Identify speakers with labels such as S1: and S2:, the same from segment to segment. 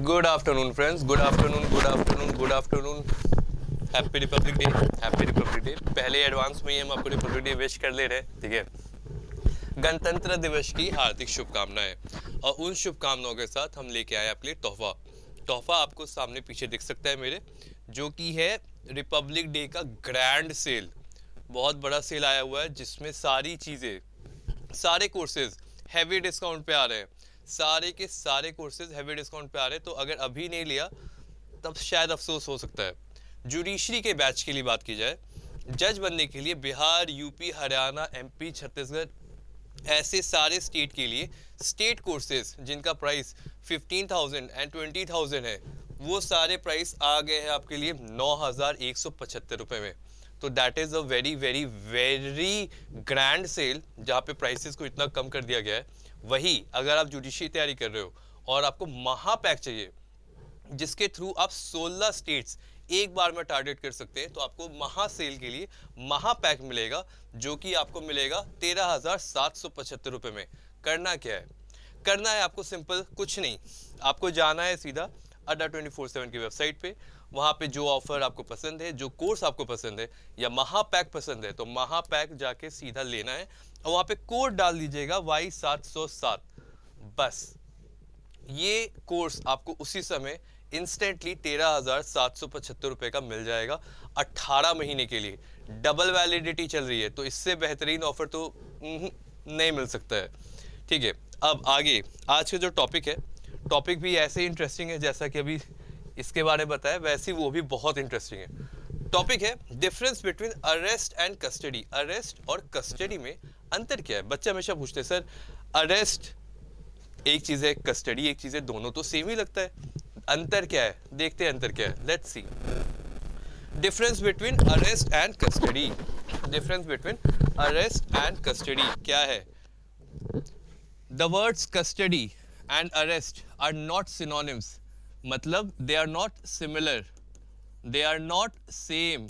S1: Good afternoon friends, good afternoon, good afternoon, good afternoon. Happy Republic day, happy Republic day. पहले advance में ही हम आपको Republic day wish कर ले रहे हैं, ठीक है। गणतंत्र दिवस की हार्दिक शुभकामनाएं। और उन शुभकामनाओं के साथ हम लेके आए आपके लिए तोहफा। तोहफा आपको सामने पीछे दिख सकता है मेरे, जो कि है रिपब्लिक डे का ग्रैंड सेल। बहुत बड़ा सेल आया हुआ है जिसमें सारी चीज़ें, सारे कोर्सेज हैवी डिस्काउंट पे आ रहे हैं। सारे के सारे कोर्सेज हैवी डिस्काउंट पे आ रहे हैं, तो अगर अभी नहीं लिया तब शायद अफसोस हो सकता है। जुडिशरी के बैच के लिए बात की जाए, जज बनने के लिए बिहार, यूपी, हरियाणा, एमपी, छत्तीसगढ़, ऐसे सारे स्टेट के लिए स्टेट कोर्सेज जिनका प्राइस 15,000 एंड 20,000 है, वो सारे प्राइस आ गए हैं आपके लिए 9,175 रुपये में। तो that is a very very very grand sale जहाँ पे प्राइसेस को इतना कम कर दिया गया है। वही अगर आप जुडिशरी तैयारी कर रहे हो और आपको महापैक चाहिए जिसके थ्रू आप 16 स्टेट्स एक बार में टारगेट कर सकते हैं, तो आपको महा सेल के लिए महापैक मिलेगा, जो कि आपको मिलेगा 13,775 रुपये में। करना क्या है? करना है आपको सिंपल, कुछ नहीं, आपको जाना है सीधा अड्डा 24/7 की वेबसाइट पे। वहाँ पे जो ऑफर आपको पसंद है, जो कोर्स आपको पसंद है या महापैक पसंद है, तो महापैक जाके सीधा लेना है और वहाँ पे कोड डाल दीजिएगा Y707। बस ये कोर्स आपको उसी समय इंस्टेंटली 13,775 रुपये का मिल जाएगा 18 महीने के लिए। डबल वैलिडिटी चल रही है, तो इससे बेहतरीन ऑफर तो नहीं मिल सकता है, ठीक है। अब आगे आज का जो टॉपिक है, टॉपिक भी ऐसे ही इंटरेस्टिंग है जैसा कि अभी इसके बारे में बताया, वैसे ही वो भी बहुत इंटरेस्टिंग है। टॉपिक है difference between arrest and custody. Arrest और कस्टडी में अंतर क्या है? बच्चे हमेशा पूछते हैं, सर अरेस्ट एक चीज है, कस्टडी एक चीज है, दोनों तो सेम ही लगता है, अंतर क्या है? देखते हैं अंतर क्या है। Let's see difference between arrest and custody. Difference between arrest and custody क्या है? The words custody and arrest are not synonyms, मतलब they are not similar, they are not same,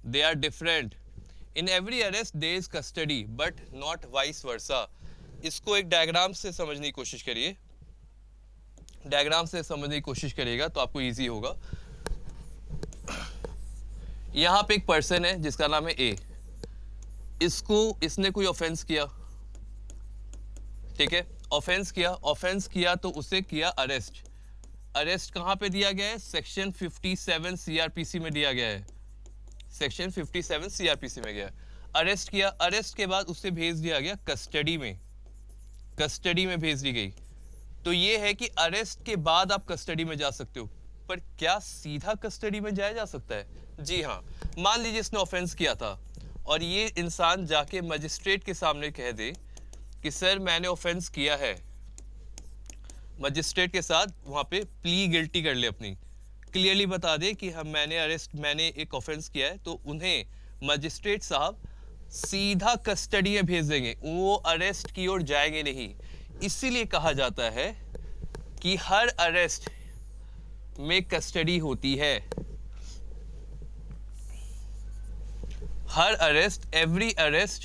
S1: they are different. In every arrest there is custody but not vice versa. इसको एक diagram से समझने की कोशिश करिए, डायग्राम से समझने की कोशिश करिएगा तो आपको इजी होगा। यहां पे एक पर्सन है जिसका नाम है ए, इसने कोई ऑफेंस किया, ठीक है, ऑफेंस किया तो उसे किया अरेस्ट। अरेस्ट कहां पे दिया गया है? सेक्शन 57 सीआरपीसी में दिया गया है, सेक्शन 57 सीआरपीसी में गया। अरेस्ट किया, अरेस्ट के बाद उसे भेज दिया गया कस्टडी में, कस्टडी में भेज दी गई। तो ये है कि अरेस्ट के बाद आप कस्टडी में जा सकते हो, पर क्या सीधा कस्टडी में जाया जा सकता है? जी हाँ। मान लीजिए इसने ऑफेंस किया था और ये इंसान जाके मजिस्ट्रेट के सामने कह दे कि सर मैंने ऑफेंस किया है, मजिस्ट्रेट के साथ वहाँ पे प्ली गिल्टी कर ले, अपनी क्लियरली बता दे कि हम मैंने एक ऑफेंस किया है, तो उन्हें मजिस्ट्रेट साहब सीधा कस्टडी में भेज देंगे, वो अरेस्ट की ओर जाएंगे नहीं। इसीलिए कहा जाता है कि हर अरेस्ट में कस्टडी होती है, हर arrest, every arrest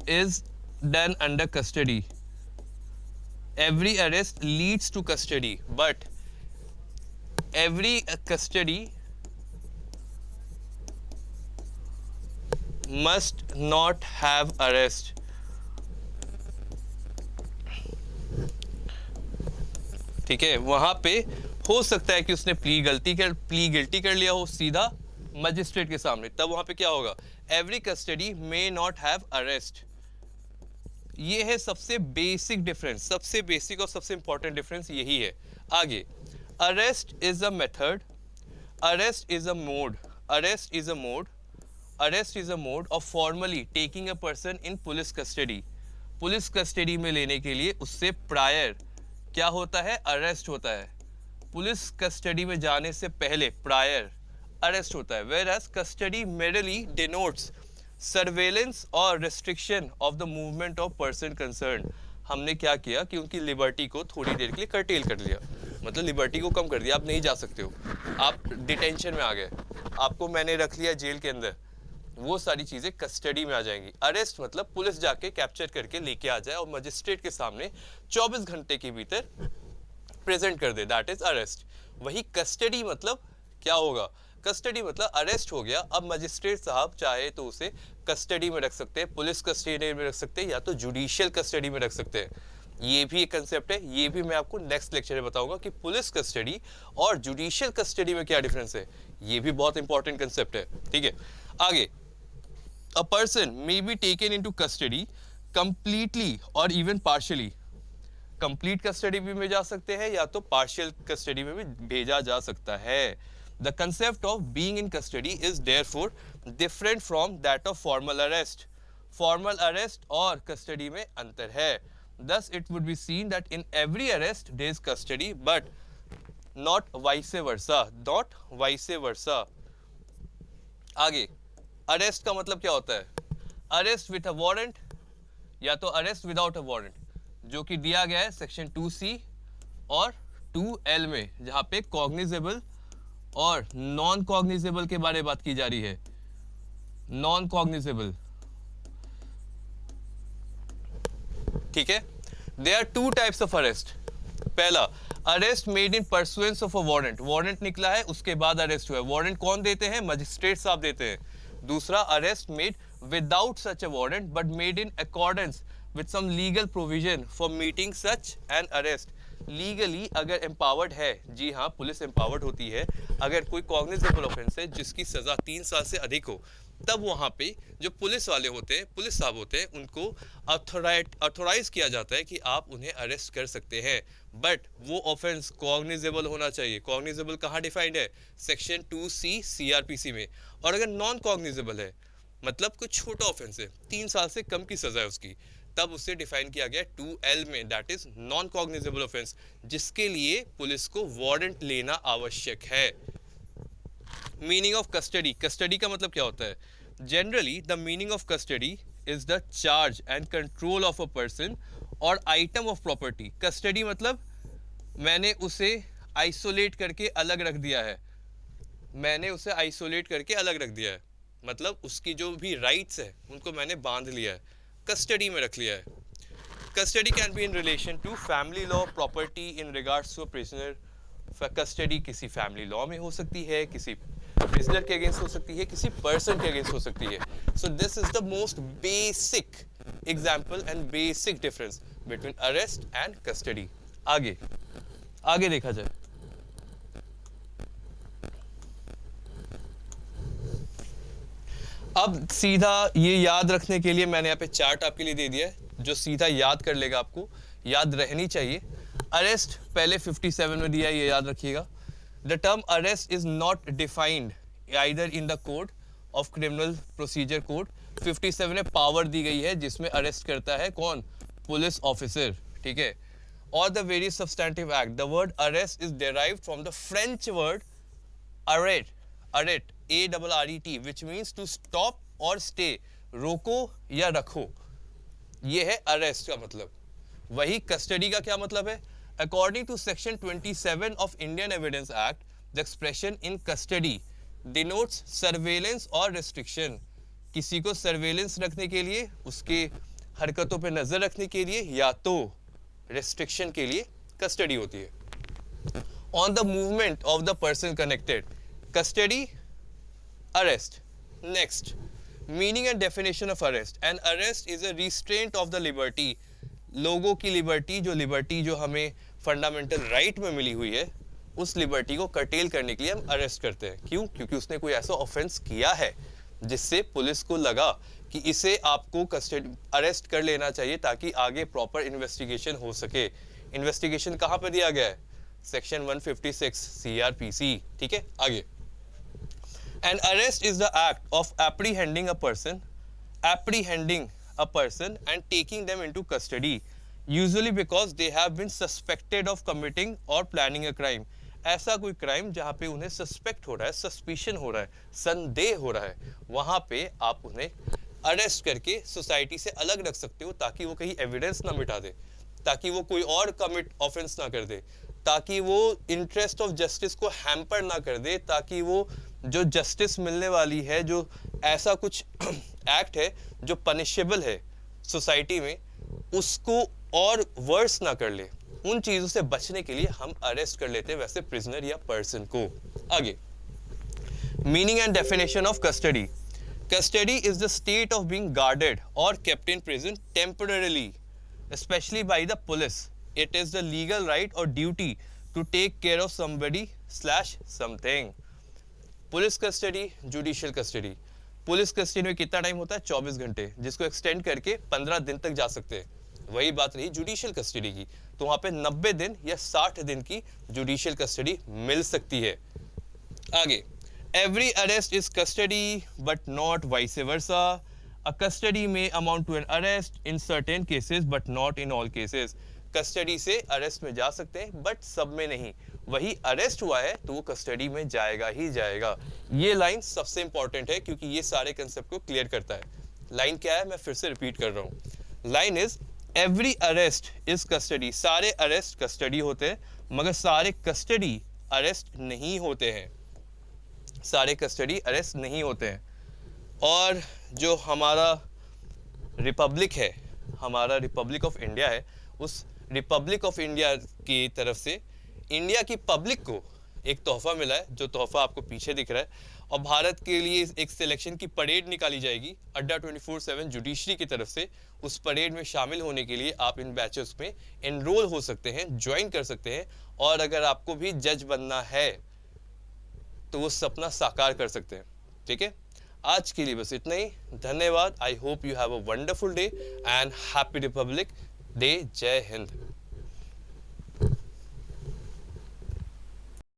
S1: is done under custody, every arrest leads to custody, but every custody must not have arrest. ठीक है, वहां पे हो सकता है कि उसने प्ली गिल्टी कर लिया हो सीधा मजिस्ट्रेट के सामने, तब वहां पे क्या होगा? Every custody may not have arrest. ये है सबसे बेसिक डिफरेंस, सबसे बेसिक और सबसे इंपॉर्टेंट डिफरेंस यही है। आगे, arrest is a method, arrest is a mode, arrest is a mode, arrest is a mode of formally taking a person in police custody. Police custody में लेने के लिए उससे प्रायर क्या होता है? अरेस्ट होता है। पुलिस कस्टडी में जाने से पहले प्रायर अरेस्ट होता है। Whereas custody merely denotes surveillance और restriction of the movement of person concern. हमने क्या किया कि उनकी लिबर्टी को थोड़ी देर के लिए कर्टेल कर लिया, मतलब लिबर्टी को कम कर दिया, आप नहीं जा सकते हो, आप डिटेंशन में आ गए, आपको मैंने रख लिया जेल के अंदर, वो सारी चीज़ें कस्टडी में आ जाएंगी। अरेस्ट मतलब पुलिस जाके कैप्चर करके लेके आ जाए और मजिस्ट्रेट के सामने 24 घंटे के भीतर प्रेजेंट कर दे, दैट इज अरेस्ट। वही कस्टडी मतलब क्या होगा, कस्टडी मतलब अरेस्ट हो गया, अब मजिस्ट्रेट साहब चाहे तो उसे कस्टडी में रख सकते हैं, पुलिस कस्टडी में रख सकते हैं, या तो जुडिशियल कस्टडी में रख सकते हैं। ये भी एक कंसेप्ट है, ये भी मैं आपको नेक्स्ट लेक्चर में बताऊंगा कि पुलिस कस्टडी और जुडिशियल कस्टडी में क्या डिफरेंस है। ये भी बहुत इंपॉर्टेंट कंसेप्ट है, ठीक है। आगे, a person may be taken into custody completely और इवन पार्शियली। कंप्लीट कस्टडी में जा सकते हैं या तो पार्शियल कस्टडी में भी भेजा जा सकता है। The concept of being in custody is therefore different from that of formal arrest. Formal arrest और कस्टडी में अंतर है। Thus it would be seen that in every arrest there is custody but not vice versa, not vice versa। आगे, arrest का मतलब क्या होता है, अरेस्ट विथ अ वारंट या तो अरेस्ट विदाउट अ वारंट, जो कि दिया गया है सेक्शन 2C और 2L में, जहां पे कॉग्निजेबल और नॉन कॉग्निजेबल के बारे में बात की जा रही है। नॉन कॉग्निजेबल, ठीक है। There are two types of arrest. पहला, arrest made in pursuance of a warrant, warrant निकला है उसके बाद अरेस्ट हुआ है, वारंट कौन देते हैं, मजिस्ट्रेट साहब देते हैं। दूसरा, arrest made without such a warrant but made in accordance with some legal provision for meeting such an arrest. Legally अगर एम्पावर्ड है, जी हाँ पुलिस एम्पावर्ड होती है, अगर कोई कॉग्निजेबल ऑफेंस है जिसकी सजा 3 साल से अधिक हो, तब वहां पे जो पुलिस वाले होते हैं, पुलिस साहब होते हैं, उनको ऑथोराइज किया जाता है कि आप उन्हें अरेस्ट कर सकते हैं। बट वो ऑफेंस कॉग्निजेबल होना चाहिए। कॉग्निजेबल कहाँ डिफाइंड है, सेक्शन 2C CRPC में। और अगर नॉन कॉग्निजेबल है, मतलब कुछ छोटा ऑफेंस है, 3 साल से कम की सजा है उसकी, तब उसे डिफाइन किया गया 2L में, that is non cognizable offence, जिसके लिए पुलिस को वारंट लेना आवश्यक है। मीनिंग ऑफ कस्टडी, कस्टडी का मतलब क्या होता है, generally the meaning of custody is the charge and control of a person और आइटम ऑफ प्रॉपर्टी। कस्टडी मतलब मैंने उसे आइसोलेट करके अलग रख दिया है, मैंने उसे आइसोलेट करके अलग रख दिया है, मतलब उसकी जो भी राइट्स है उनको मैंने बांध लिया है, कस्टडी में रख लिया है। Custody can be in relation to family law, property, in regards to prisoner. Custody किसी फैमिली लॉ में हो सकती है, किसी प्रिजनर के अगेंस्ट हो सकती है, किसी पर्सन के अगेंस्ट हो सकती है। So this is the most basic example and basic difference between arrest and custody. आगे आगे देखा जाए, अब सीधा ये याद रखने के लिए मैंने यहाँ पे चार्ट आपके लिए दे दिया है, जो सीधा याद कर लेगा, आपको याद रहनी चाहिए। अरेस्ट पहले 57 में दिया है, ये याद रखिएगा। The term arrest is not defined either in the code of criminal procedure code. 57 में पावर दी गई है जिसमें अरेस्ट करता है कौन, पुलिस ऑफिसर, ठीक है। और the various substantive act, the word arrest is derived from the French word arret, arret ARRET, which means to stop और stay, रोको या रखो, ये है अरेस्ट का मतलब। वही कस्टडी का क्या मतलब है, according to section 27 of Indian evidence act, the expression in custody denotes surveillance और रेस्ट्रिक्शन। किसी को सर्वेलेंस रखने के लिए, उसके हरकतों पे नजर रखने के लिए, या तो रेस्ट्रिक्शन के लिए कस्टडी होती है। On the movement of the person connected, custody, arrest। Next, meaning and definition of arrest. An arrest is a restraint of the liberty। लोगों की लिबर्टी, जो लिबर्टी जो हमें फंडामेंटल राइट में मिली हुई है, उस लिबर्टी को कर्टेल करने के लिए हम अरेस्ट करते हैं। क्यों, क्योंकि उसने कोई ऐसा ऑफेंस किया है जिससे पुलिस को लगा कि इसे आपको कस्टडी अरेस्ट कर लेना चाहिए ताकि आगे प्रॉपर इन्वेस्टिगेशन हो सके। इन्वेस्टिगेशन कहाँ पर दिया गया है, सेक्शन 156 CRPC, ठीक है। आगे, an arrest is the act of apprehending a person and taking them into custody, usually because they have been suspected of committing or planning a crime। ऐसा कोई क्राइम जहाँ पे उन्हें सस्पेक्ट हो रहा है, सस्पिशन हो रहा है, संदेह हो रहा है, वहाँ पे आप उन्हें अरेस्ट करके सोसाइटी से अलग रख सकते हो ताकि वो कहीं एविडेंस ना मिटा दे, ताकि वो कोई और कमिट ऑफेंस ना कर दे, ताकि वो इंटरेस्ट ऑफ जस्टिस को हैम्पर ना कर दे, ताकि वो जो जस्टिस मिलने वाली है, जो ऐसा कुछ एक्ट है जो पनिशेबल है सोसाइटी में, उसको और वर्स ना कर ले। उन चीज़ों से बचने के लिए हम अरेस्ट कर लेते हैं वैसे प्रिजनर या पर्सन को। आगे, meaning and definition of custody. Custody is the state of being guarded or kept in prison temporarily, especially by the police. It is the legal right or duty to take care of somebody / something. Police custody, judicial custody. Police custody में कितना time होता है? 24 घंटे, जिसको extend करके 15 दिन तक जा सकते हैं। वही बात रही जुडिशियल कस्टडी की, तो वहां पे 90 दिन या 60 दिन की जुडिशियल कस्टडी मिल सकती है। आगे, every arrest is custody but not vice versa. A custody may amount to an arrest in certain cases but not in all cases. Custody से अरेस्ट में जा सकते हैं बट सब में नहीं। वही अरेस्ट हुआ है तो वो कस्टडी में जाएगा ही जाएगा। ये लाइन सबसे इंपॉर्टेंट है क्योंकि ये सारे कंसेप्ट को क्लियर करता है। लाइन क्या है, मैं फिर से रिपीट कर रहा हूँ। Line is every arrest is custody. सारे अरेस्ट कस्टडी होते हैं मगर सारे कस्टडी अरेस्ट नहीं होते हैं। सारे कस्टडी अरेस्ट नहीं होते हैं। और जो हमारा रिपब्लिक है, हमारा रिपब्लिक ऑफ इंडिया है, उस रिपब्लिक ऑफ इंडिया की तरफ से इंडिया की पब्लिक को एक तोहफा मिला है, जो तोहफा आपको पीछे दिख रहा है। और भारत के लिए एक सिलेक्शन की परेड निकाली जाएगी अड्डा 24/7 जुडिशरी की तरफ से। उस परेड में शामिल होने के लिए आप इन बैचेस में एनरोल हो सकते हैं, ज्वाइन कर सकते हैं। और अगर आपको भी जज बनना है तो वो सपना साकार कर सकते हैं। ठीक है, आज के लिए बस इतना ही। धन्यवाद। I hope you have a wonderful day and happy Republic day. जय हिंद।